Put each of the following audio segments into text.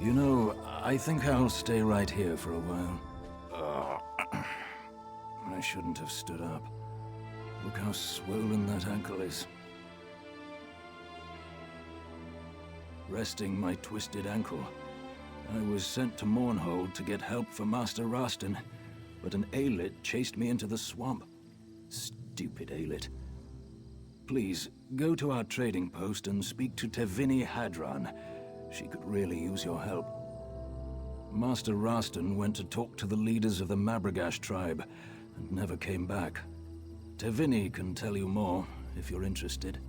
You know, I think I'll stay right here for a while. I shouldn't have stood up. Look how swollen that ankle is. Resting my twisted ankle. I was sent to Mournhold to get help for Master Rastin, but an Aelid chased me into the swamp. Stupid Aelid. Please, go to our trading post and speak to Tevini Hadran. She could really use your help. Master Rastin went to talk to the leaders of the Mabragash tribe, and never came back. Tevini can tell you more, if you're interested.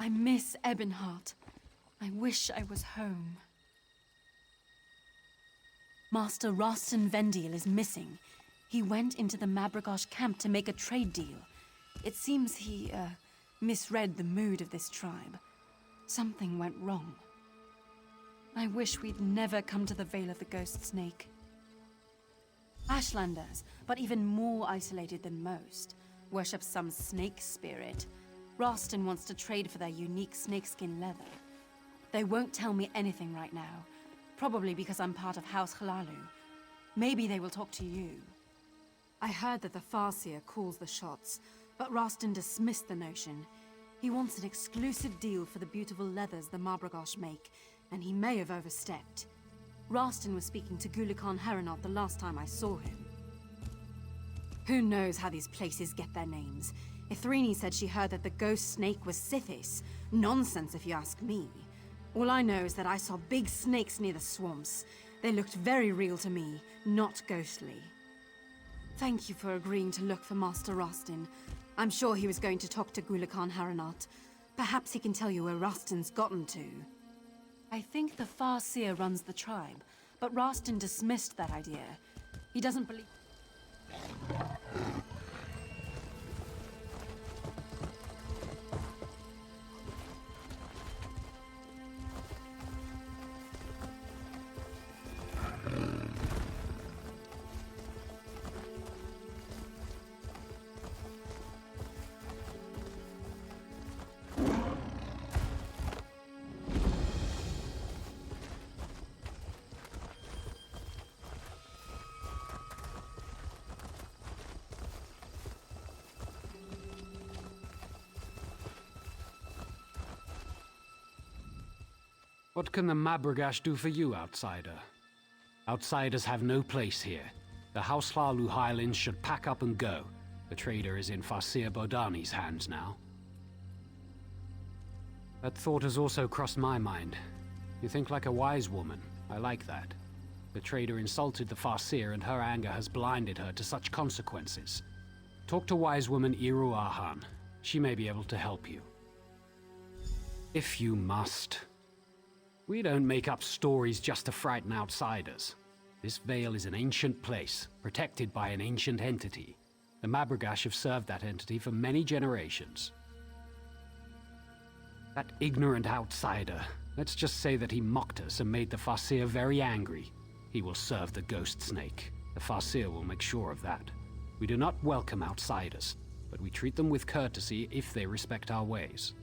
I miss Ebonheart. I wish I was home. Master Rastin Vendiel is missing. He went into the Mabragash camp to make a trade deal. It seems he, misread the mood of this tribe. Something went wrong. I wish we'd never come to the Vale of the Ghost Snake. Ashlanders, but even more isolated than most, worship some snake spirit. Rastin wants to trade for their unique snakeskin leather. They won't tell me anything right now, probably because I'm part of House Hlaalu. Maybe they will talk to you. I heard that the Farseer calls the shots, but Rastin dismissed the notion. He wants an exclusive deal for the beautiful leathers the Mabragash make, and he may have overstepped. Rastin was speaking to Gulikan Haranot the last time I saw him. Who knows how these places get their names? Ithrini said she heard that the ghost snake was Sithis. Nonsense if you ask me. All I know is that I saw big snakes near the swamps. They looked very real to me, not ghostly. Thank you for agreeing to look for Master Rastin. I'm sure he was going to talk to Gulikan Haranot. Perhaps he can tell you where Rastin's gotten to. I think the Farseer runs the tribe, but Rastin dismissed that idea. He doesn't believe... What can the Mabragash do for you, outsider? Outsiders have no place here. The House Hlaalu Highlands should pack up and go. The trader is in Farseer Bodani's hands now. That thought has also crossed my mind. You think like a wise woman. I like that. The trader insulted the Farseer and her anger has blinded her to such consequences. Talk to wise woman Iru Ahan. She may be able to help you. If you must. We don't make up stories just to frighten outsiders. This Vale is an ancient place, protected by an ancient entity. The Mabragash have served that entity for many generations. That ignorant outsider, let's just say that he mocked us and made the Farseer very angry. He will serve the Ghost Snake. The Farseer will make sure of that. We do not welcome outsiders, but we treat them with courtesy if they respect our ways.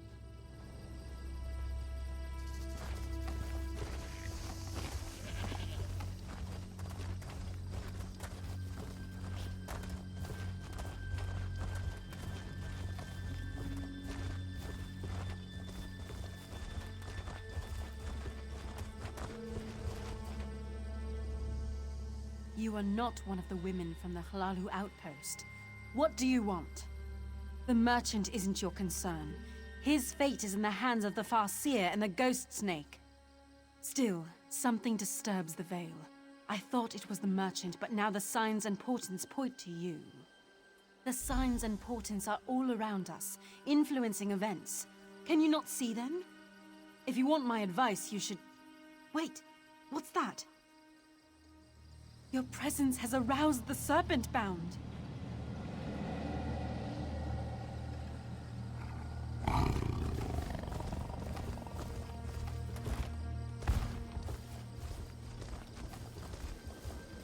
You are not one of the women from the Hlaalu outpost. What do you want? The merchant isn't your concern. His fate is in the hands of the Farseer and the Ghost Snake. Still, something disturbs the Veil. I thought it was the merchant, but now the signs and portents point to you. The signs and portents are all around us, influencing events. Can you not see them? If you want my advice, you should... Wait, what's that? Your presence has aroused the Serpent Bound.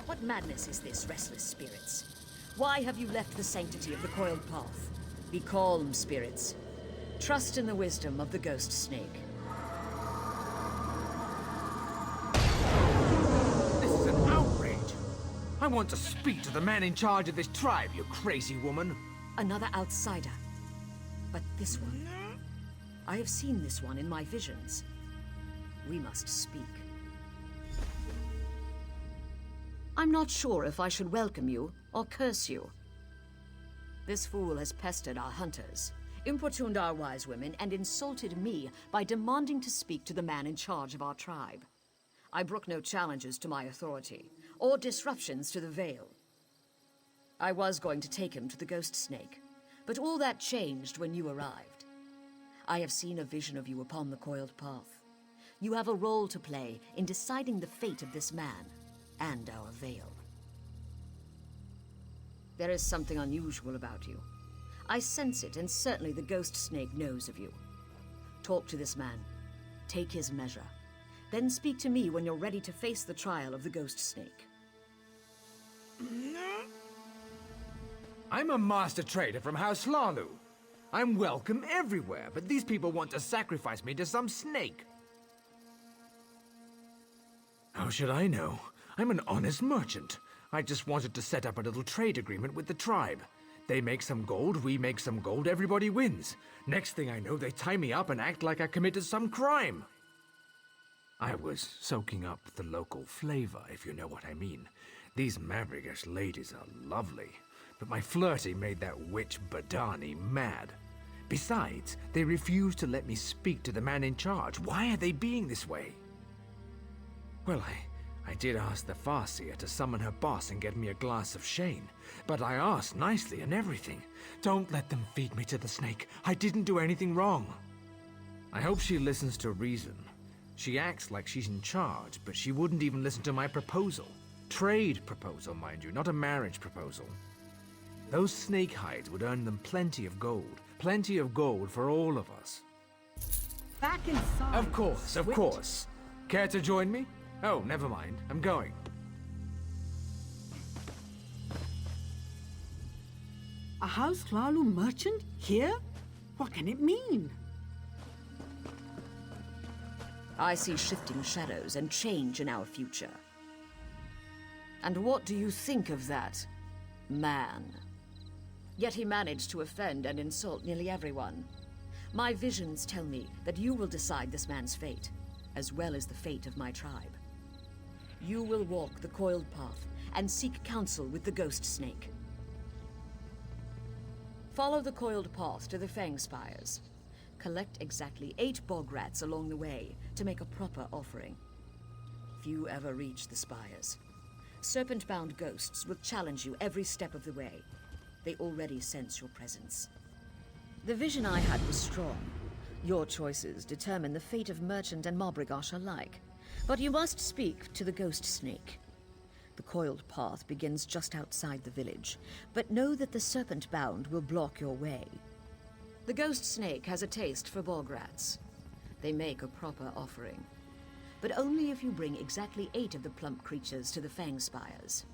What madness is this, restless spirits? Why have you left the sanctity of the coiled path? Be calm, spirits. Trust in the wisdom of the Ghost Snake. This is an outrage! I want to speak to the man in charge of this tribe, you crazy woman! Another outsider. But this one... I have seen this one in my visions. We must speak. I'm not sure if I should welcome you or curse you. This fool has pestered our hunters, importuned our wise women, and insulted me by demanding to speak to the man in charge of our tribe. I brook no challenges to my authority, or disruptions to the Veil. I was going to take him to the Ghost Snake, but all that changed when you arrived. I have seen a vision of you upon the coiled path. You have a role to play in deciding the fate of this man and our Veil. There is something unusual about you. I sense it, and certainly the Ghost Snake knows of you. Talk to this man. Take his measure. Then speak to me when you're ready to face the trial of the Ghost Snake. I'm a master trader from House Hlaalu. I'm welcome everywhere, but these people want to sacrifice me to some snake. How should I know? I'm an honest merchant. I just wanted to set up a little trade agreement with the tribe. They make some gold, we make some gold, everybody wins. Next thing I know, they tie me up and act like I committed some crime. I was soaking up the local flavor, if you know what I mean. These Mabrigash ladies are lovely, but my flirting made that witch Badani mad. Besides, they refused to let me speak to the man in charge. Why are they being this way? Well, I did ask the Farseer to summon her boss and get me a glass of Shane, but I asked nicely and everything. Don't let them feed me to the snake. I didn't do anything wrong. I hope she listens to reason. She acts like she's in charge, but she wouldn't even listen to my proposal. Trade proposal, mind you, not a marriage proposal. Those snake hides would earn them plenty of gold. Plenty of gold for all of us. Back inside. Of course, of course. Care to join me? Oh, never mind. I'm going. A House Hlaalu merchant? Here? What can it mean? I see shifting shadows and change in our future. And what do you think of that, man? Yet he managed to offend and insult nearly everyone. My visions tell me that you will decide this man's fate, as well as the fate of my tribe. You will walk the coiled path and seek counsel with the Ghost Snake. Follow the coiled path to the Fang Spires. Collect exactly 8 bog rats along the way to make a proper offering. Few ever reach the spires. Serpent-bound ghosts will challenge you every step of the way. They already sense your presence. The vision I had was strong. Your choices determine the fate of merchant and Mabrigash alike. But you must speak to the Ghost Snake. The coiled path begins just outside the village, but know that the Serpent-bound will block your way. The Ghost Snake has a taste for bog rats. They make a proper offering. But only if you bring exactly 8 of the plump creatures to the Fang Spires.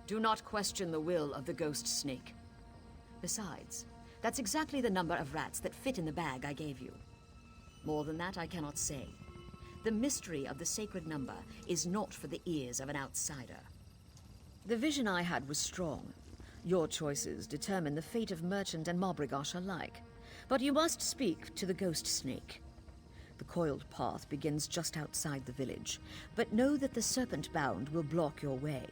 Do not question the will of the Ghost Snake. Besides, that's exactly the number of rats that fit in the bag I gave you. More than that I cannot say. The mystery of the sacred number is not for the ears of an outsider. The vision I had was strong. Your choices determine the fate of merchant and Mabrigash alike. But you must speak to the Ghost Snake. The coiled path begins just outside the village, but know that the Serpent Bound will block your way.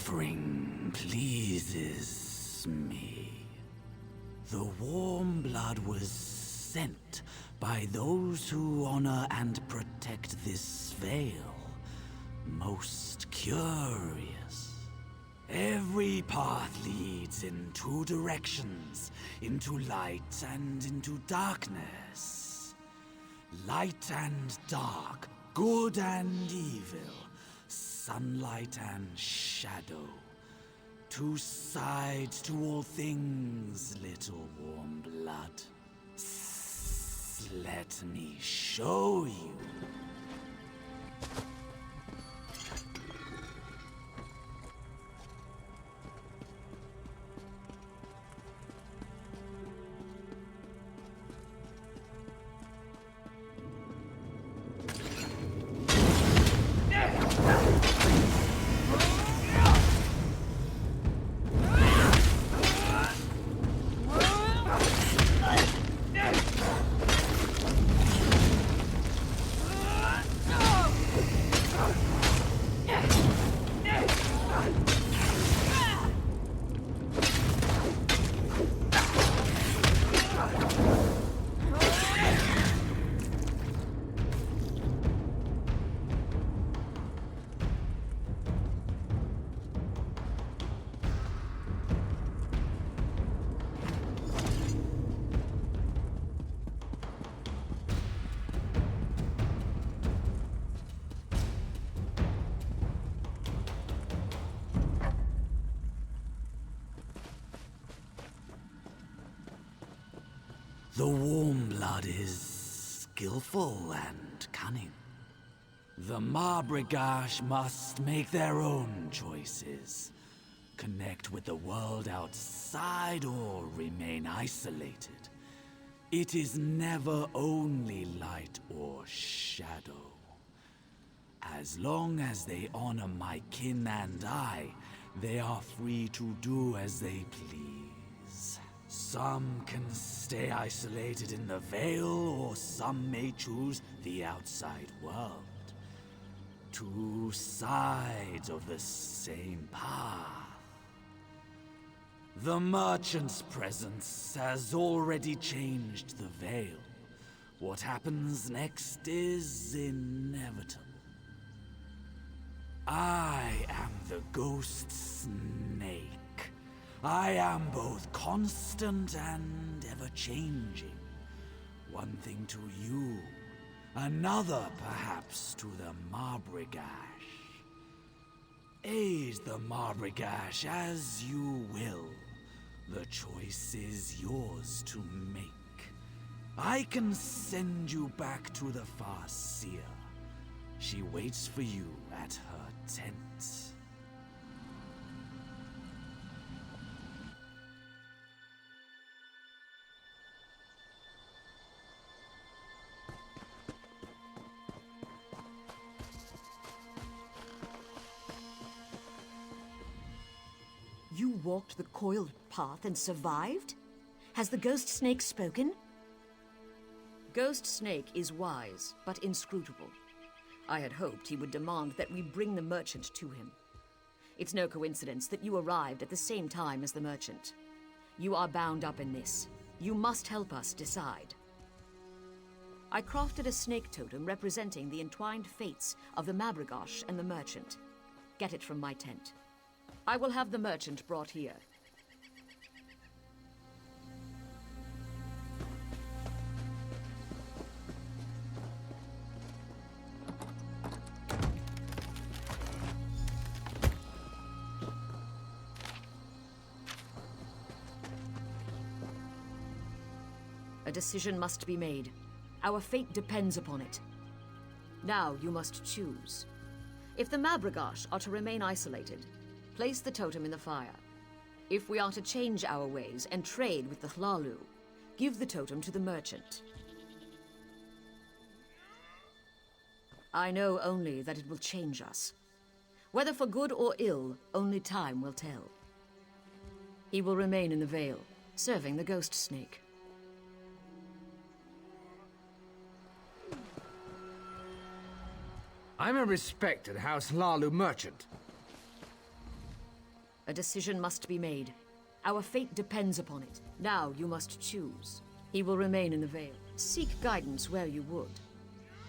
offering pleases me. The warm blood was sent by those who honor and protect this veil. Most curious. Every path leads in two directions, into light and into darkness. Light and dark, good and evil, sunlight and shadow. Two sides to all things, little warm blood. Let me show you. The warm blood is skillful and cunning. The Marbragash must make their own choices. Connect with the world outside or remain isolated. It is never only light or shadow. As long as they honor my kin and I, they are free to do as they please. Some can stay isolated in the Veil, or some may choose the outside world. Two sides of the same path. The Merchant's presence has already changed the Veil. What happens next is inevitable. I am the Ghost Snake. I am both constant and ever-changing. One thing to you, another perhaps to the Marbragash. Aid the Marbragash as you will. The choice is yours to make. I can send you back to the Farseer. She waits for you at her tent. You walked the coiled path and survived? Has the Ghost Snake spoken? Ghost Snake is wise, but inscrutable. I had hoped he would demand that we bring the Merchant to him. It's no coincidence that you arrived at the same time as the Merchant. You are bound up in this. You must help us decide. I crafted a snake totem representing the entwined fates of the Marbragash and the Merchant. Get it from my tent. I will have the Merchant brought here. A decision must be made. Our fate depends upon it. Now you must choose. If the Marbragash are to remain isolated, place the totem in the fire. If we are to change our ways and trade with the Hlalu, give the totem to the Merchant. I know only that it will change us. Whether for good or ill, only time will tell. He will remain in the Veil, serving the Ghost Snake. I'm a respected House Hlalu merchant. A decision must be made. Our fate depends upon it. Now you must choose. He will remain in the Vale. Seek guidance where you would.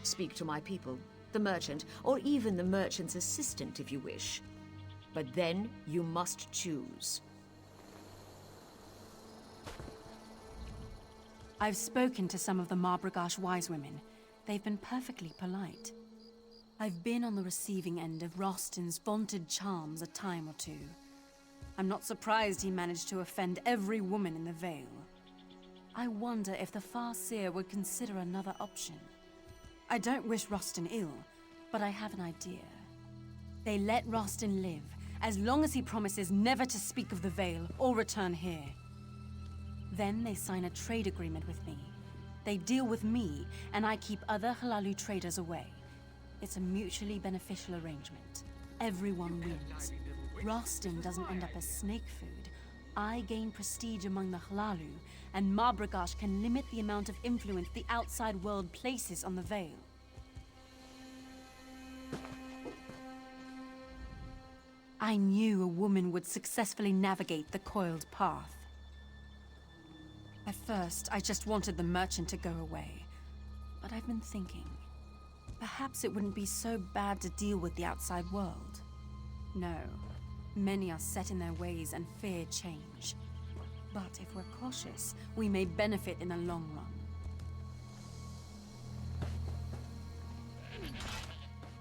Speak to my people, the merchant, or even the merchant's assistant if you wish. But then you must choose. I've spoken to some of the Marbragash wise women. They've been perfectly polite. I've been on the receiving end of Rostin's vaunted charms a time or two. I'm not surprised he managed to offend every woman in the Vale. I wonder if the Farseer would consider another option. I don't wish Rostin ill, but I have an idea. They let Rostin live, as long as he promises never to speak of the Vale or return here. Then they sign a trade agreement with me. They deal with me, and I keep other Hlaalu traders away. It's a mutually beneficial arrangement. Everyone wins. Rostin doesn't end up as snake food. I gain prestige among the Hlaalu, and Marbragash can limit the amount of influence the outside world places on the Vale. I knew a woman would successfully navigate the coiled path. At first, I just wanted the merchant to go away. But I've been thinking, perhaps it wouldn't be so bad to deal with the outside world. No, many are set in their ways and fear change. But if we're cautious, we may benefit in the long run.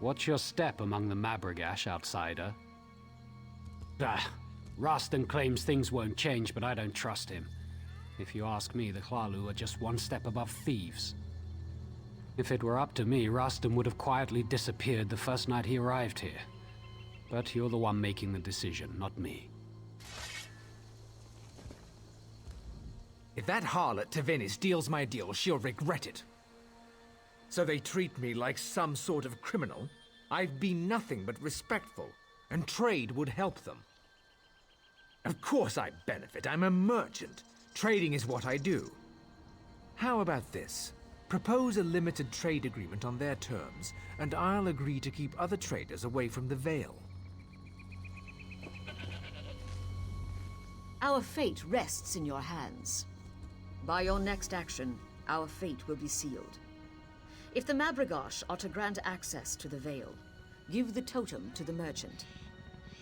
What's your step among the Marbragash, outsider? Rostin claims things won't change, but I don't trust him. If you ask me, the Hlaalu are just one step above thieves. If it were up to me, Rostin would have quietly disappeared the first night he arrived here. But you're the one making the decision, not me. If that harlot Taveni steals my deal, she'll regret it. So they treat me like some sort of criminal? I've been nothing but respectful, and trade would help them. Of course I benefit. I'm a merchant. Trading is what I do. How about this? Propose a limited trade agreement on their terms, and I'll agree to keep other traders away from the Vale. Our fate rests in your hands. By your next action, our fate will be sealed. If the Marbragash are to grant access to the Vale, give the totem to the merchant.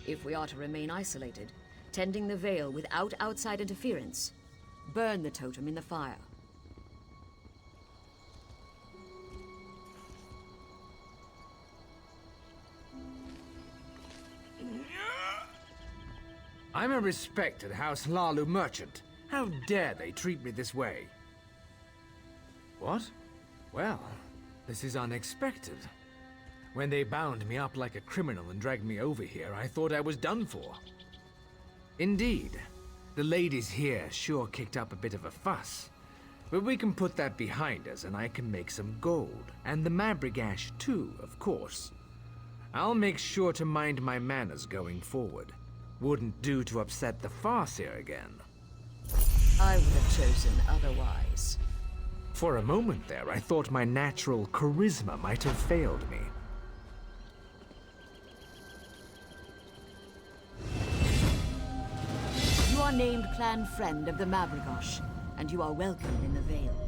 If we are to remain isolated, tending the Vale without outside interference, burn the totem in the fire. I'm a respected House Hlaalu merchant. How dare they treat me this way? What? Well, this is unexpected. When they bound me up like a criminal and dragged me over here, I thought I was done for. Indeed, the ladies here sure kicked up a bit of a fuss. But we can put that behind us and I can make some gold. And the Marbragash too, of course. I'll make sure to mind my manners going forward. Wouldn't do to upset the Farseer again. I would have chosen otherwise. For a moment there, I thought my natural charisma might have failed me. You are named clan friend of the Marbragash, and you are welcome in the Vale.